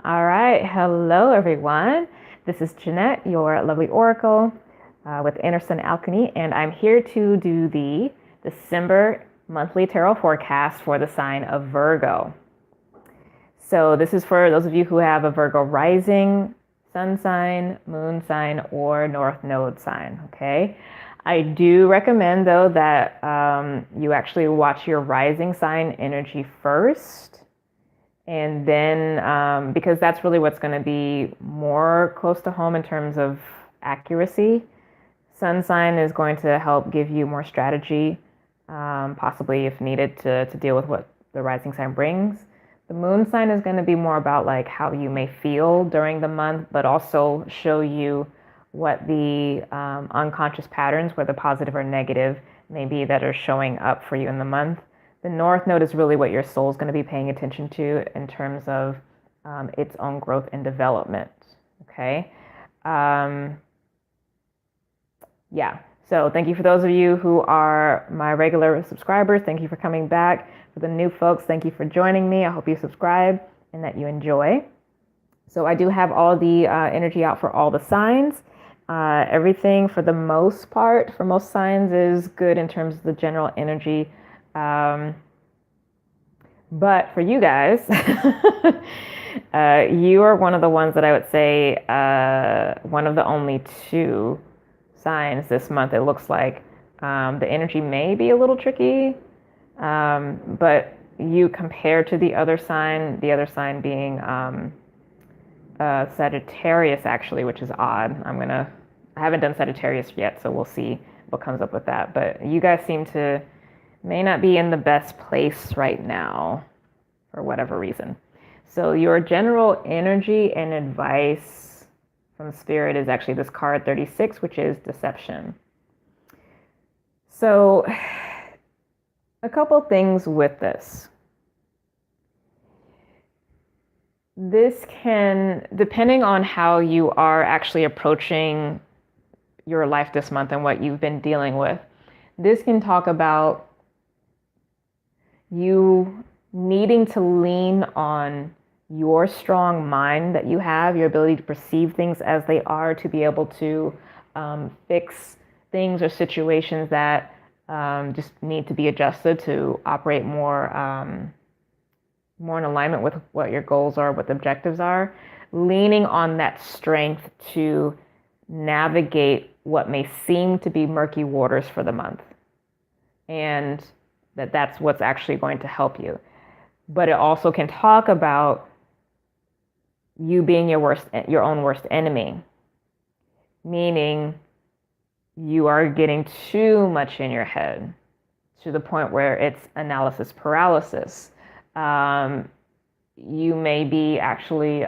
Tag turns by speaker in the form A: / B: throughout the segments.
A: All right. Hello, everyone. This is Jeanette, your lovely oracle with Inner Sun Alchemy, and I'm here to do the December monthly tarot forecast for the sign of Virgo. So this is for those of you who have a Virgo rising, sun sign, moon sign, or north node sign, okay? I do recommend, though, that you actually watch your rising sign energy first. And then, because that's really what's going to be more close to home in terms of accuracy, sun sign is going to help give you more strategy, possibly if needed, to deal with what the rising sign brings. The moon sign is going to be more about like how you may feel during the month, but also show you what the unconscious patterns, whether positive or negative, may be that are showing up for you in the month. The north node is really what your soul is going to be paying attention to in terms of its own growth and development. Okay. Yeah. So thank you for those of you who are my regular subscribers. Thank you for coming back. For the new folks, thank you for joining me. I hope you subscribe and that you enjoy. So I do have all the energy out for all the signs. Everything for the most part, for most signs, is good in terms of the general energy. But for you guys, you are one of the ones that I would say one of the only two signs this month. It looks like the energy may be a little tricky, but you compare to the other sign being Sagittarius, actually, which is odd. I haven't done Sagittarius yet, so we'll see what comes up with that. But you guys may not be in the best place right now for whatever reason. So your general energy and advice from Spirit is actually this card 36, which is deception. So a couple things with this. This can, depending on how you are actually approaching your life this month and what you've been dealing with, this can talk about you needing to lean on your strong mind that you have, your ability to perceive things as they are, to be able to fix things or situations that just need to be adjusted to operate more in alignment with what your goals are, what the objectives are, leaning on that strength to navigate what may seem to be murky waters for the month. And that's what's actually going to help you. But it also can talk about you being your own worst enemy, meaning you are getting too much in your head to the point where it's analysis paralysis. You may be actually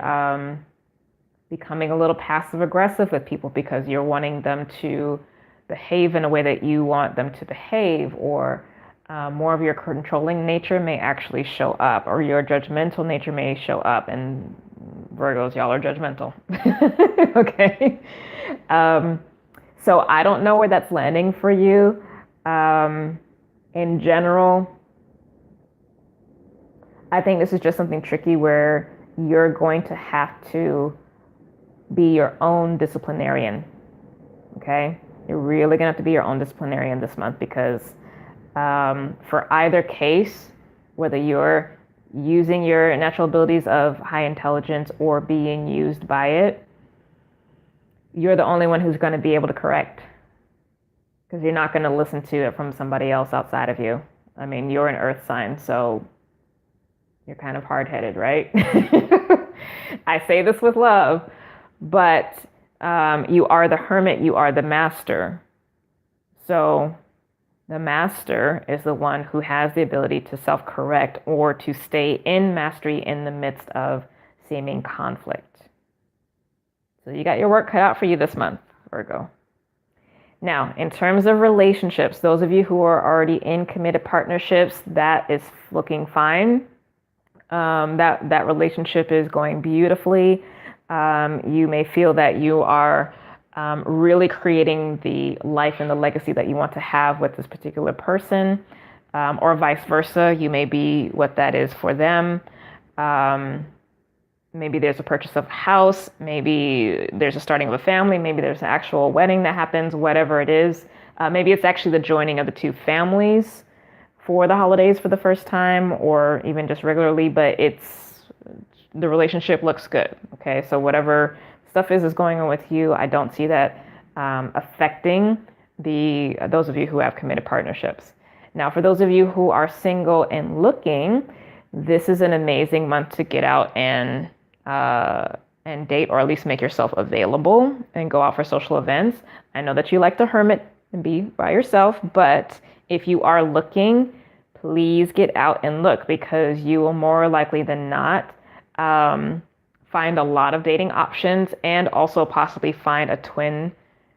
A: becoming a little passive aggressive with people because you're wanting them to behave in a way that you want them to behave, or more of your controlling nature may actually show up, or your judgmental nature may show up. And Virgos, y'all are judgmental. Okay. So I don't know where that's landing for you. In general, I think this is just something tricky where you're going to have to be your own disciplinarian. Okay. You're really going to have to be your own disciplinarian this month, because for either case, whether you're using your natural abilities of high intelligence or being used by it, you're the only one who's going to be able to correct, because you're not going to listen to it from somebody else outside of you. I mean, you're an earth sign, so you're kind of hard-headed, right? I say this with love, but you are the hermit, you are the master. So the master is the one who has the ability to self-correct or to stay in mastery in the midst of seeming conflict. So you got your work cut out for you this month, Virgo. Now, in terms of relationships, those of you who are already in committed partnerships, that is looking fine. That relationship is going beautifully. You may feel that you are really creating the life and the legacy that you want to have with this particular person, or vice versa. You may be what that is for them. maybe there's a purchase of a house, maybe there's a starting of a family, maybe there's an actual wedding that happens, whatever it is. Maybe it's actually the joining of the two families for the holidays for the first time, or even just regularly, but the relationship looks good. Okay, so whatever stuff is going on with you, I don't see that affecting those of you who have committed partnerships. Now, for those of you who are single and looking, this is an amazing month to get out and date, or at least make yourself available and go out for social events. I know that you like to hermit and be by yourself, but if you are looking, please get out and look, because you will more likely than not find a lot of dating options, and also possibly find a twin,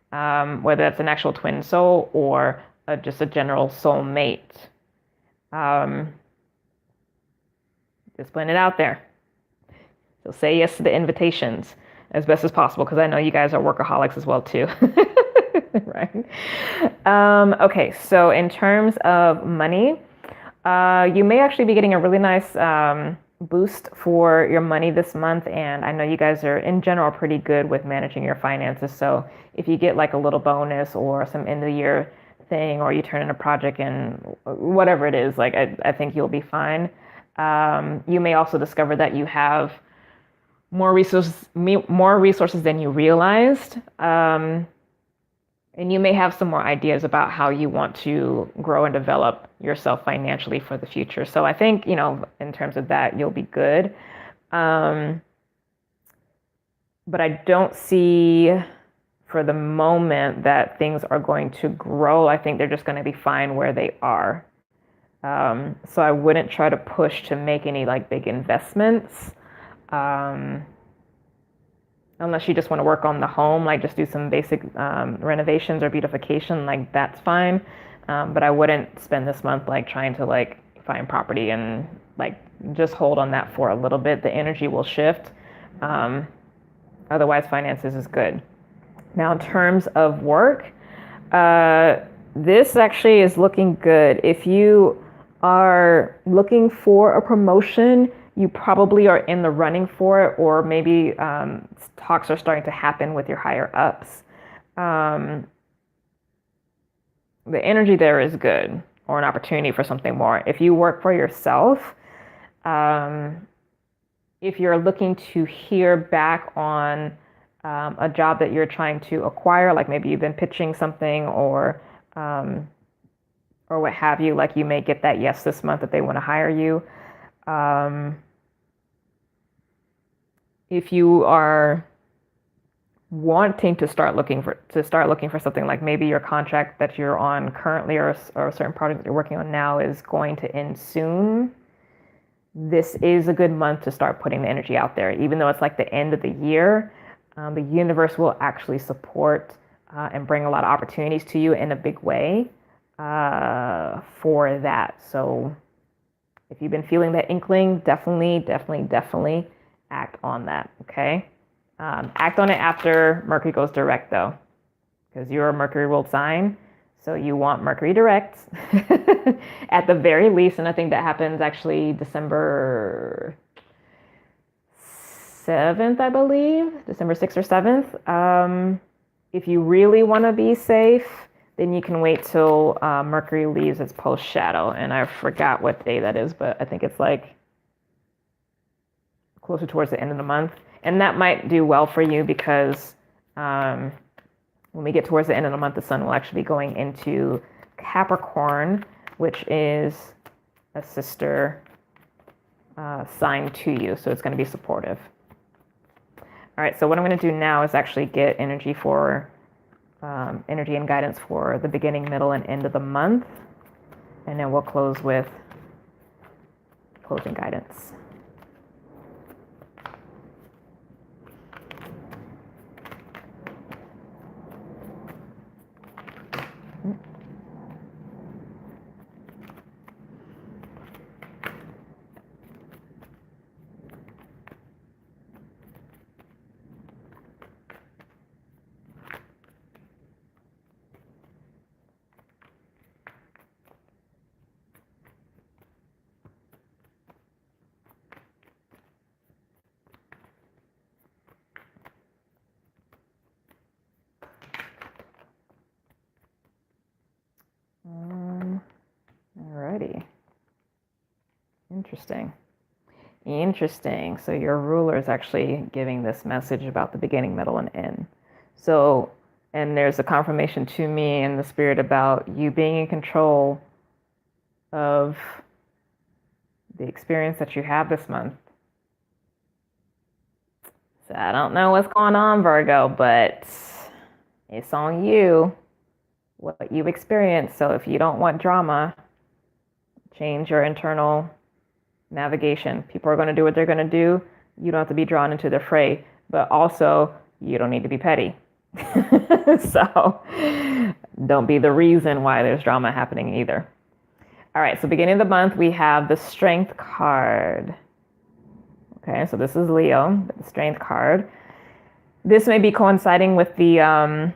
A: whether that's an actual twin soul or just a general soulmate. Just putting it out there. So say yes to the invitations as best as possible, because I know you guys are workaholics as well too. Right? Okay, so in terms of money, you may actually be getting a really nice boost for your money this month, and I know you guys are in general pretty good with managing your finances. So if you get like a little bonus or some end of the year thing, or you turn in a project and whatever it is, like I think you'll be fine. You may also discover that you have more resources than you realized. And you may have some more ideas about how you want to grow and develop yourself financially for the future. So I think, in terms of that, you'll be good. But I don't see for the moment that things are going to grow. I think they're just going to be fine where they are. So I wouldn't try to push to make any like big investments. Unless you just want to work on the home, like just do some basic renovations or beautification, like that's fine. But I wouldn't spend this month like trying to like find property and like just hold on that for a little bit. The energy will shift. Otherwise, finances is good. Now, in terms of work, this actually is looking good. If you are looking for a promotion, you probably are in the running for it, or maybe talks are starting to happen with your higher ups. The energy there is good, or an opportunity for something more. If you work for yourself, if you're looking to hear back on a job that you're trying to acquire, like maybe you've been pitching something, or what have you, like you may get that yes this month that they want to hire you. If you are wanting to start looking for something, like maybe your contract that you're on currently, or a certain project that you're working on now is going to end soon, this is a good month to start putting the energy out there. Even though it's like the end of the year, the universe will actually support and bring a lot of opportunities to you in a big way for that. So if you've been feeling that inkling, definitely act on that, okay? Act on it after Mercury goes direct, though, because you're a Mercury ruled sign, so you want Mercury direct at the very least. And I think that happens actually December 7th, I believe, December 6th or 7th. If you really want to be safe, then you can wait till Mercury leaves its post shadow, and I forgot what day that is, but I think it's like closer towards the end of the month. And that might do well for you, because when we get towards the end of the month, the sun will actually be going into Capricorn, which is a sister sign to you. So it's going to be supportive. All right, so what I'm going to do now is actually get energy and guidance for the beginning, middle, and end of the month. And then we'll close with closing guidance. Interesting. So your ruler is actually giving this message about the beginning, middle, and end. So, and there's a confirmation to me in the spirit about you being in control of the experience that you have this month. So I don't know what's going on, Virgo, but it's on you, what you experience. So if you don't want drama, change your internal navigation. People are going to do what they're going to do. You don't have to be drawn into the fray, but also you don't need to be petty. So don't be the reason why there's drama happening either. All right, so beginning of the month, we have the Strength card. Okay, so this is Leo, the Strength card. This may be coinciding with the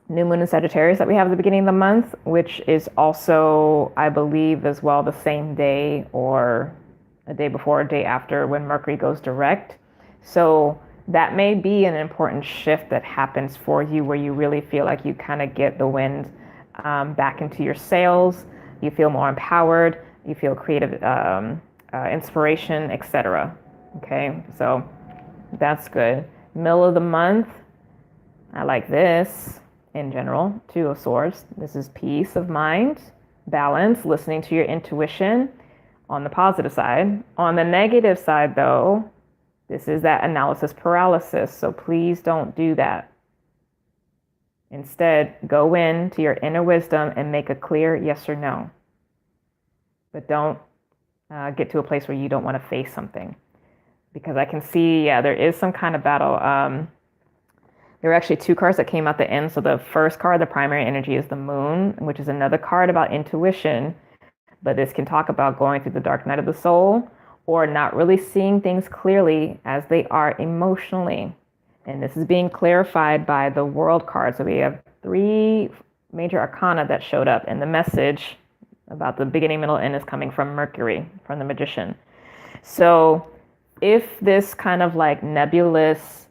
A: new moon in Sagittarius that we have at the beginning of the month, which is also, I believe, as well the same day or a day before or a day after when Mercury goes direct. So that may be an important shift that happens for you where you really feel like you kind of get the wind back into your sails. You feel more empowered. You feel creative inspiration, etc. Okay, so that's good. Middle of the month, I like this in general. Two of Swords. This is peace of mind, balance, listening to your intuition on the positive side. On the negative side, though, this is that analysis paralysis. So please don't do that. Instead, go into your inner wisdom and make a clear yes or no. But don't get to a place where you don't want to face something. Because I can see, yeah, there is some kind of battle. There were actually two cards that came out the end. So the first card, the primary energy, is the moon, which is another card about intuition. But this can talk about going through the dark night of the soul or not really seeing things clearly as they are emotionally. And this is being clarified by the World card. So we have 3 major arcana that showed up. And the message about the beginning, middle, end is coming from Mercury, from the Magician. So if this kind of like nebulous,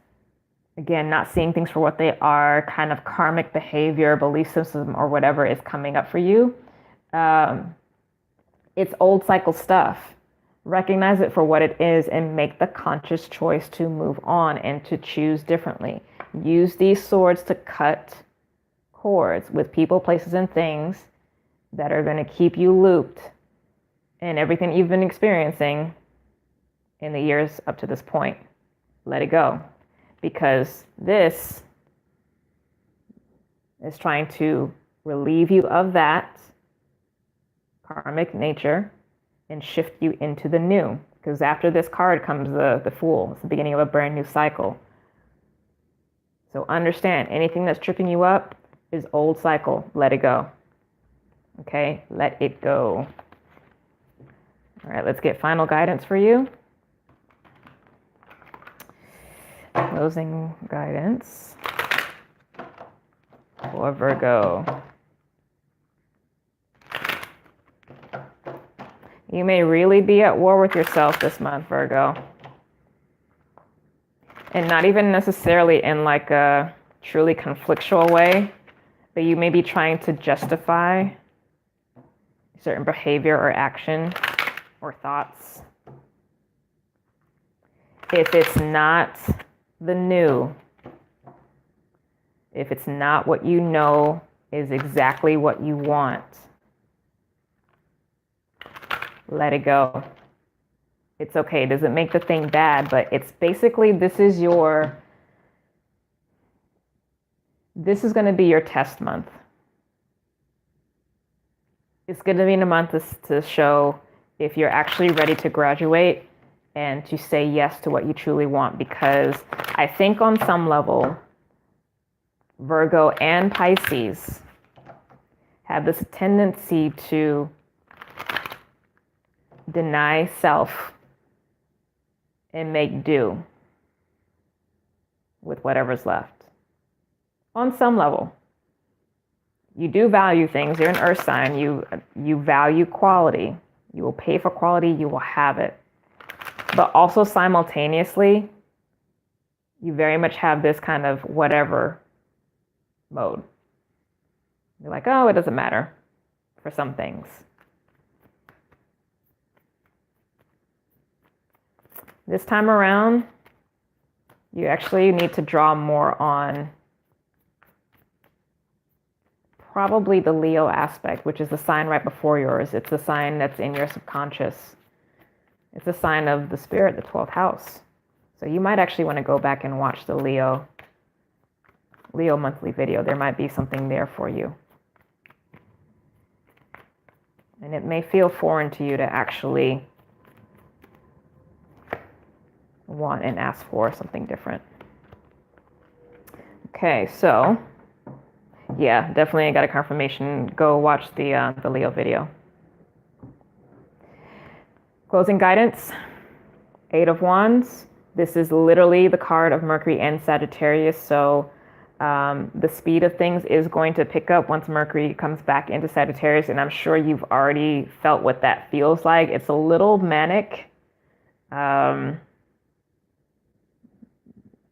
A: again, not seeing things for what they are, kind of karmic behavior, belief system, or whatever is coming up for you, it's old cycle stuff. Recognize it for what it is and make the conscious choice to move on and to choose differently. Use these swords to cut cords with people, places, and things that are going to keep you looped in everything you've been experiencing in the years up to this point. Let it go. Because this is trying to relieve you of that karmic nature and shift you into the new. Because after this card comes the Fool. It's the beginning of a brand new cycle. So understand, anything that's tripping you up is old cycle. Let it go. Okay, let it go. All right, let's get final guidance for you. Closing guidance for Virgo. You may really be at war with yourself this month, Virgo. And not even necessarily in like a truly conflictual way, but you may be trying to justify certain behavior or action or thoughts. If it's not the new, if it's not what you know is exactly what you want, let it go. It's okay. It doesn't make the thing bad, but it's basically, this is going to be your test month. It's going to be in a month to show if you're actually ready to graduate and to say yes to what you truly want. Because I think on some level, Virgo and Pisces have this tendency to deny self and make do with whatever's left. On some level, you do value things. You're an earth sign. You value quality. You will pay for quality. You will have it. But also simultaneously, you very much have this kind of whatever mode. You're like, oh, it doesn't matter for some things. This time around, you actually need to draw more on probably the Leo aspect, which is the sign right before yours. It's the sign that's in your subconscious. It's a sign of the spirit, the 12th house. So you might actually want to go back and watch the Leo monthly video. There might be something there for you. And it may feel foreign to you to actually want and ask for something different. Okay, so yeah, definitely I got a confirmation. Go watch the Leo video. Closing guidance, 8 of Wands. This is literally the card of Mercury and Sagittarius. So the speed of things is going to pick up once Mercury comes back into Sagittarius. And I'm sure you've already felt what that feels like. It's a little manic.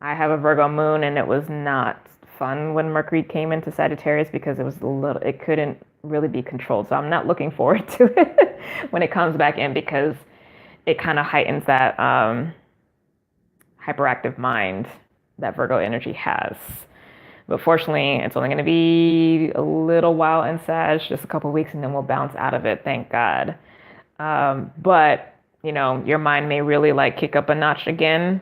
A: I have a Virgo moon, and it was not fun when Mercury came into Sagittarius because it couldn't really be controlled. So I'm not looking forward to it when it comes back in, because it kind of heightens that hyperactive mind that Virgo energy has. But fortunately, it's only going to be a little while in Sag, just a couple of weeks, and then we'll bounce out of it, thank God. But, your mind may really kick up a notch again.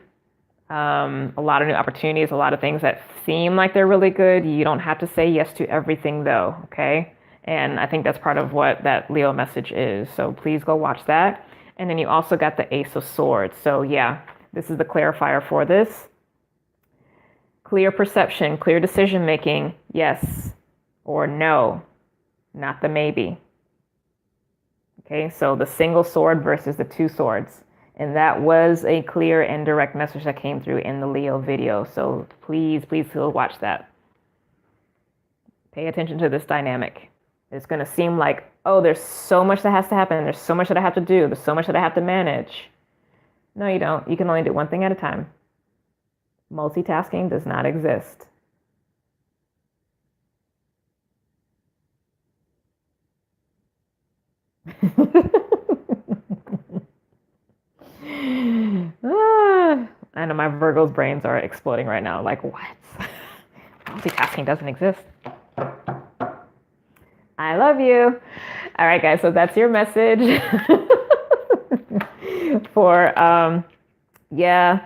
A: A lot of new opportunities, a lot of things that seem like they're really good. You don't have to say yes to everything though, okay? And I think that's part of what that Leo message is. So please go watch that. And then you also got the Ace of Swords. So yeah, this is the clarifier for this. Clear perception, clear decision making, yes or no, not the maybe. Okay, so the single sword versus the 2 swords. And that was a clear and direct message that came through in the Leo video. So please still watch that. Pay attention to this dynamic. It's going to seem like, oh, there's so much that has to happen. There's so much that I have to do. There's so much that I have to manage. No, you don't. You can only do one thing at a time. Multitasking does not exist. I know my Virgo's brains are exploding right now. Like, what? Multitasking doesn't exist. I love you. All right, guys. So that's your message for, yeah,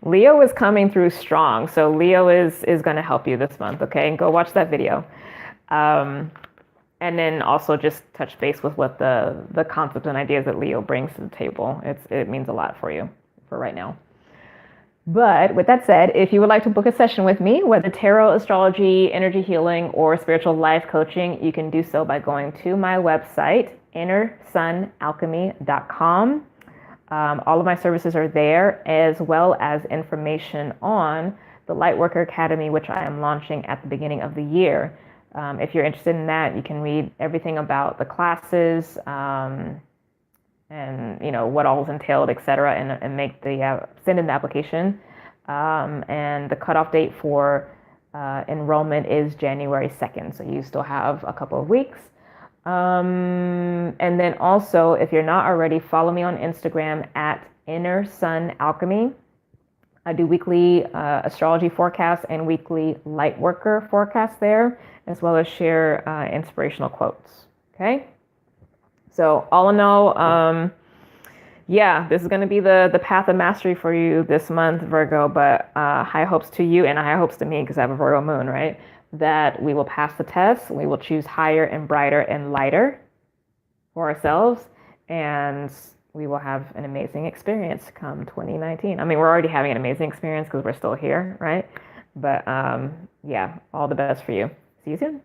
A: Leo is coming through strong. So Leo is going to help you this month. Okay. And go watch that video. And then also just touch base with what the concepts and ideas that Leo brings to the table. It means a lot for you for right now. But with that said, if you would like to book a session with me, whether tarot, astrology, energy healing, or spiritual life coaching, you can do so by going to my website, innersunalchemy.com. All of my services are there, as well as information on the Lightworker Academy, which I am launching at the beginning of the year. If you're interested in that, you can read everything about the classes, and what all is entailed, etc., and make send in the application. And the cutoff date for enrollment is January 2nd, so you still have a couple of weeks. And then also, if you're not already, follow me on Instagram at innersunalchemy. I do weekly astrology forecasts and weekly Lightworker forecasts there, as well as share inspirational quotes. Okay. So all in all, yeah, this is going to be the path of mastery for you this month, Virgo, but high hopes to you and high hopes to me, because I have a Virgo moon, right? That we will pass the test. We will choose higher and brighter and lighter for ourselves, and we will have an amazing experience come 2019. I mean, we're already having an amazing experience because we're still here, right? But yeah, all the best for you. See you soon.